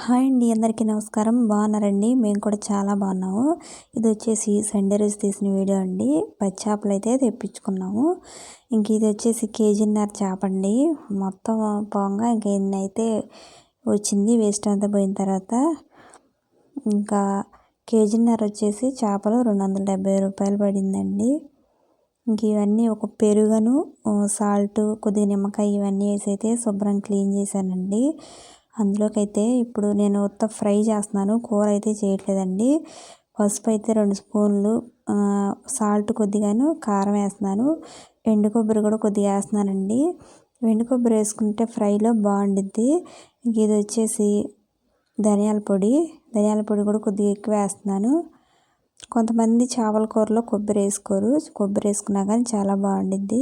Hi అండి, అందరికీ నమస్కారం. బాగున్నారండి? మేము కూడా చాలా బాగున్నాము. ఇది వచ్చేసి సండే రోజు తీసిన వీడియో అండి. పచ్చి చేపలు అయితే తెప్పించుకున్నాము. ఇది వచ్చేసి కేజీన్నర చేప అండి. మొత్తం పోగా ఎన్ని అయితే వచ్చింది, వేస్ట్ అంతా పోయిన తర్వాత ఇంకా కేజీన్నర వచ్చేసి చేపలు 270 రూపాయలు పడిందండి. ఇవన్నీ ఒక పెరుగను, సాల్ట్, కొద్దిగా నిమ్మకాయ ఇవన్నీ వేసి అయితే శుభ్రం క్లీన్ చేశానండి. అందులోకైతే ఇప్పుడు నేను ఉత్త ఫ్రై చేస్తున్నాను, కూర అయితే చేయట్లేదండి. పసుపు అయితే 2 స్పూన్లు, సాల్ట్ కొద్దిగాను, కారం వేస్తున్నాను, ఎండు కొబ్బరి కూడా కొద్దిగా వేస్తున్నానండి. ఎండు కొబ్బరి వేసుకుంటే ఫ్రైలో బాగుండిద్ది. ఇది వచ్చేసి ధనియాల పొడి కూడా కొద్దిగా ఎక్కువ వేస్తున్నాను. కొంతమంది చేపల కూరలో కొబ్బరి వేసుకోరు, కొబ్బరి వేసుకున్నా కానీ చాలా బాగుండిద్ది.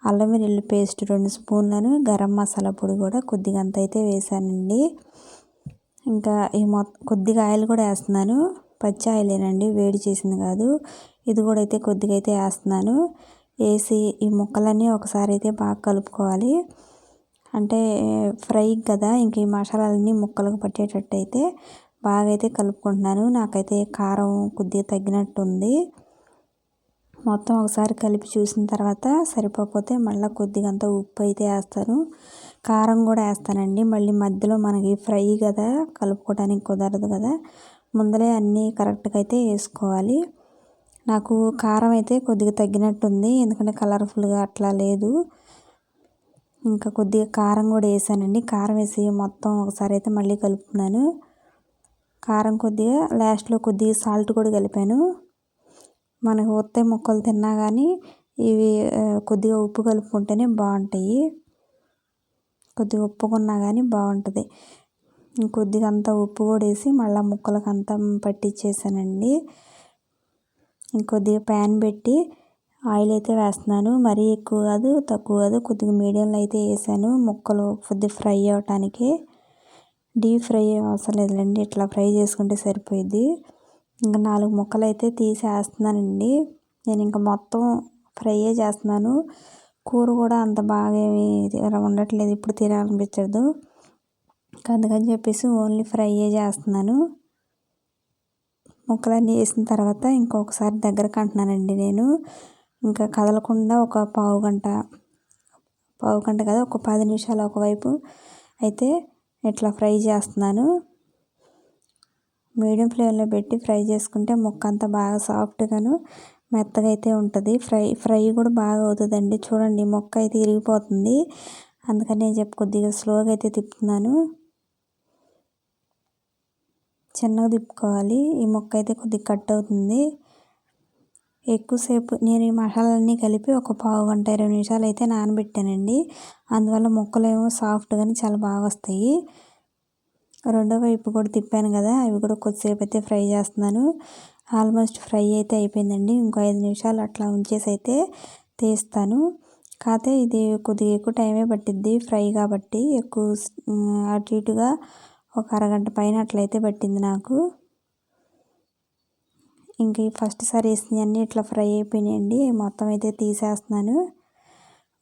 అల్లం వెల్లుల్లి పేస్ట్ 2 స్పూన్లను, గరం మసాలా పొడి కూడా కొద్దిగా అంత అయితే వేసానండి. ఇంకా కొద్దిగా ఆయిల్ కూడా వేస్తున్నాను. పచ్చి ఆయిలేనండి, వేడి చేసింది కాదు. ఇది కూడా అయితే కొద్దిగా అయితే వేస్తున్నాను. వేసి ఈ ముక్కలన్నీ ఒకసారి అయితే బాగా కలుపుకోవాలి. అంటే ఫ్రై కదా, ఇంక ఈ మసాలాలన్నీ ముక్కలకు పట్టేటట్టు అయితే బాగా అయితే కలుపుకుంటున్నాను. నాకైతే కారం కొద్దిగా తగ్గినట్టు ఉంది. మొత్తం ఒకసారి కలిపి చూసిన తర్వాత సరిపోతే మళ్ళీ కొద్దిగా అంత ఉప్పు అయితే వేస్తాను, కారం కూడా వేస్తానండి. మళ్ళీ మధ్యలో మనకి ఫ్రై కదా, కలుపుకోవడానికి కుదరదు కదా, ముందరే అన్నీ కరెక్ట్గా అయితే వేసుకోవాలి. నాకు కారం అయితే కొద్దిగా తగ్గినట్టుంది, ఎందుకంటే కలర్ఫుల్గా అట్లా లేదు. ఇంకా కొద్దిగా కారం కూడా వేసానండి. కారం వేసి మొత్తం ఒకసారి అయితే మళ్ళీ కలుపుతున్నాను. కారం కొద్దిగా లాస్ట్లో కొద్దిగా సాల్ట్ కూడా కలిపాను. మనకు ఒత్తే ముక్కలు తిన్నా కానీ ఇవి కొద్దిగా ఉప్పు కలుపుకుంటేనే బాగుంటాయి. కొద్దిగా ఉప్పుకున్నా కానీ బాగుంటుంది. ఇంకొద్దిగా అంతా ఉప్పు కూడా వేసి మళ్ళీ ముక్కలకు అంతా పట్టించేసానండి. ఇంకొద్దిగా ప్యాన్ పెట్టి ఆయిల్ అయితే వేస్తున్నాను. మరీ ఎక్కువ కాదు, తక్కువ కాదు, కొద్దిగా మీడియంలో అయితే వేసాను. ముక్కలు కొద్దిగా ఫ్రై అవ్వటానికి. డీప్ ఫ్రై అవసరం లేదులేండి, ఇట్లా ఫ్రై చేసుకుంటే సరిపోయిద్ది. ఇంకా 4 ముక్కలు అయితే తీసి వేస్తున్నానండి. నేను ఇంకా మొత్తం ఫ్రైయే చేస్తున్నాను. కూర కూడా అంత బాగా ఏమి ఉండట్లేదు, ఇప్పుడు తినాలనిపించదు. అందుకని చెప్పేసి ఓన్లీ ఫ్రైయే చేస్తున్నాను. ముక్కలన్నీ వేసిన తర్వాత ఇంకొకసారి దగ్గరకు అంటున్నానండి నేను. ఇంకా కదలకుండా ఒక పావు గంట కదా, ఒక 10 నిమిషాలు ఒకవైపు అయితే ఇట్లా ఫ్రై చేస్తున్నాను. మీడియం ఫ్లేమ్లో పెట్టి ఫ్రై చేసుకుంటే ముక్క అంతా బాగా సాఫ్ట్గాను మెత్తగా అయితే ఉంటుంది. ఫ్రై కూడా బాగా అవుతుందండి. చూడండి, ముక్క అయితే ఇరిగిపోతుంది. అందుకని నేను కొద్దిగా స్లోగా అయితే తిప్పుతున్నాను. చిన్నగా తిప్పుకోవాలి, ఈ ముక్క అయితే కొద్దిగా కట్ అవుతుంది. ఎక్కువసేపు నేను ఈ మసాలాలన్నీ కలిపి ఒక పావు గంట 20 నిమిషాలు అయితే నానబెట్టానండి. అందువల్ల ముక్కలు ఏమో సాఫ్ట్గానే చాలా బాగా వస్తాయి. రెండో వైపు కూడా తిప్పాను కదా, అవి కూడా కొద్దిసేపు అయితే ఫ్రై చేస్తున్నాను. ఆల్మోస్ట్ ఫ్రై అయితే అయిపోయిందండి. ఇంకో 5 నిమిషాలు అట్లా ఉంచేసి అయితే తీస్తాను. కాకపోతే ఇది కొద్దిగా ఎక్కువ టైమే పట్టిద్ది ఫ్రై కాబట్టి, ఎక్కువ అటు ఇటుగా ఒక అరగంట పైన అట్లయితే పట్టింది నాకు. ఇంక ఫస్ట్ సారి వేసినవి అన్నీ ఇట్లా ఫ్రై అయిపోయినాయండి. మొత్తం అయితే తీసేస్తున్నాను.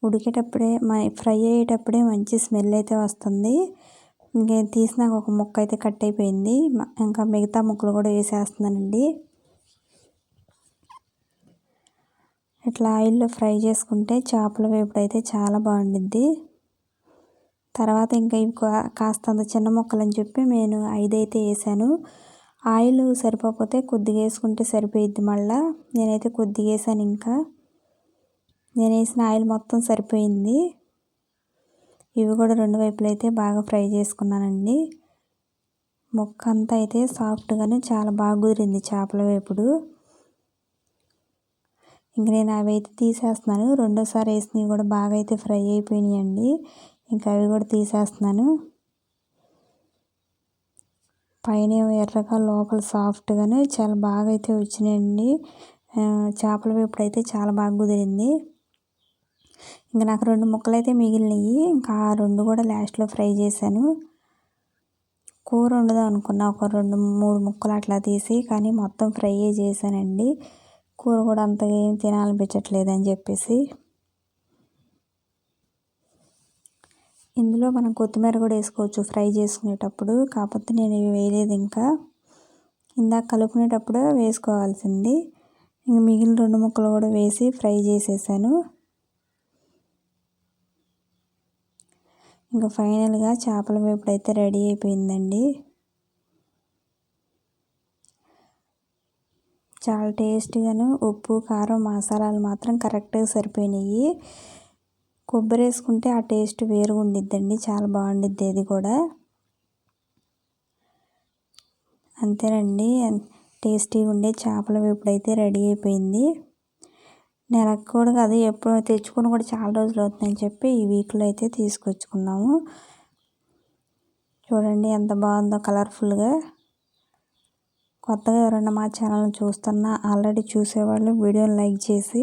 ఉడికేటప్పుడే ఫ్రై అయ్యేటప్పుడే మంచి స్మెల్ అయితే వస్తుంది. ఇంకేం తీసినాక ఒక ముక్క అయితే కట్ అయిపోయింది. ఇంకా మిగతా ముక్కలు కూడా వేసేస్తున్నానండి. ఇట్లా ఆయిల్లో ఫ్రై చేసుకుంటే చేపల వేపుడు అయితే చాలా బాగుండిద్ది. తర్వాత ఇంకా ఇవి కాస్తంత చిన్న ముక్కలు అని చెప్పి నేను 5 అయితే వేసాను. ఆయిల్ సరిపోతే కొద్దిగా వేసుకుంటే సరిపోయిద్ది. మళ్ళీ నేనైతే కొద్దిగా వేసాను. ఇంకా నేను వేసిన ఆయిల్ మొత్తం సరిపోయింది. ఇవి కూడా 2 వైపులు అయితే బాగా ఫ్రై చేసుకున్నానండి. ముక్క అంతా అయితే సాఫ్ట్గానే చాలా బాగా కుదిరింది చేపల వేపుడు. ఇంక నేను అవి అయితే తీసేస్తున్నాను. రెండోసారి వేసినవి కూడా బాగా అయితే ఫ్రై అయిపోయినాయండి. ఇంకా అవి కూడా తీసేస్తున్నాను. పైన ఎర్రగా లోపల సాఫ్ట్గానే చాలా బాగా అయితే వచ్చినాయండి. చేపల వేపుడు అయితే చాలా బాగా కుదిరింది. ఇంకా నాకు 2 ముక్కలు అయితే మిగిలినాయి. ఇంకా ఆ 2 కూడా లాస్ట్లో ఫ్రై చేశాను. కూర వండుదాం అనుకున్నా, ఒక 2-3 ముక్కలు అట్లా తీసి, కానీ మొత్తం ఫ్రై చేశానండి. కూర కూడా అంతగా ఏం తినాలనిపించట్లేదు అని చెప్పేసి. ఇందులో మనం కొత్తిమీర కూడా వేసుకోవచ్చు ఫ్రై చేసుకునేటప్పుడు, కాకపోతే నేను ఇవి వేయలేదు ఇంకా. ఇందాక కలుపుకునేటప్పుడు వేసుకోవాల్సింది. ఇంక మిగిలిన 2 ముక్కలు కూడా వేసి ఫ్రై చేసేసాను. ఇంకా ఫైనల్గా చేపల వేపుడు అయితే రెడీ అయిపోయిందండి. చాలా టేస్టీగాను, ఉప్పు కారం మసాలాలు మాత్రం కరెక్ట్గా సరిపోయినాయి. కొబ్బరి వేసుకుంటే ఆ టేస్ట్ వేరుగా ఉండిద్దండి, చాలా బాగుండిద్ది అది కూడా. అంతేనండి, టేస్టీగా ఉండే చేపల వేపుడు అయితే రెడీ అయిపోయింది. నెలకు కూడా కాదు, ఎప్పుడో తెచ్చుకొని కూడా చాలా రోజులు అవుతుందని చెప్పి ఈ వీక్లో అయితే తీసుకొచ్చుకున్నాము. చూడండి ఎంత బాగుందో కలర్ఫుల్గా. కొత్తగా ఎవరైనా మా ఛానల్ని చూస్తున్నా ఆల్రెడీ చూసేవాళ్ళు వీడియోని లైక్ చేసి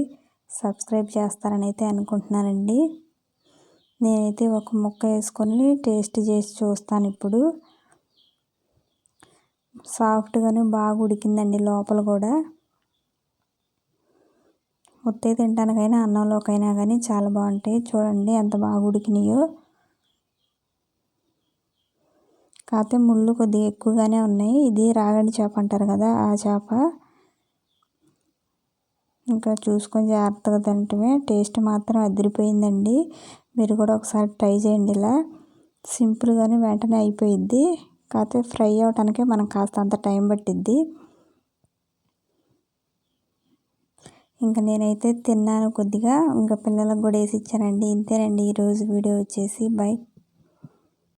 సబ్స్క్రైబ్ చేస్తారని అయితే అనుకుంటున్నానండి. నేనైతే ఒక ముక్క వేసుకొని టేస్ట్ చేసి చూస్తాను ఇప్పుడు. సాఫ్ట్గాను బాగా ఉడికిందండి లోపల కూడా. ఉత్తే తినడానికైనా అన్నంలోకైనా కానీ చాలా బాగుంటాయి. చూడండి ఎంత బాగా ఉడికినాయో. కాకపోతే ముళ్ళు కొద్దిగా ఎక్కువగానే ఉన్నాయి. ఇది రాగడి చేప అంటారు కదా, ఆ చేప. ఇంకా చూసుకొని జాగ్రత్తగా తినటమే. టేస్ట్ మాత్రం అదిరిపోయిందండి. మీరు కూడా ఒకసారి ట్రై చేయండి. ఇలా సింపుల్గానే వెంటనే అయిపోయిద్ది. కాకపోతే ఫ్రై అవటానికే మనకు కాస్త అంత టైం పట్టిద్ది. ఇంకా నేనైతే తిన్నాను కొద్దిగా, ఇంకా పిల్లలకు కూడా వేసి ఇచ్చానండి. ఇంతేనండి ఈరోజు వీడియో వచ్చేసి. బై.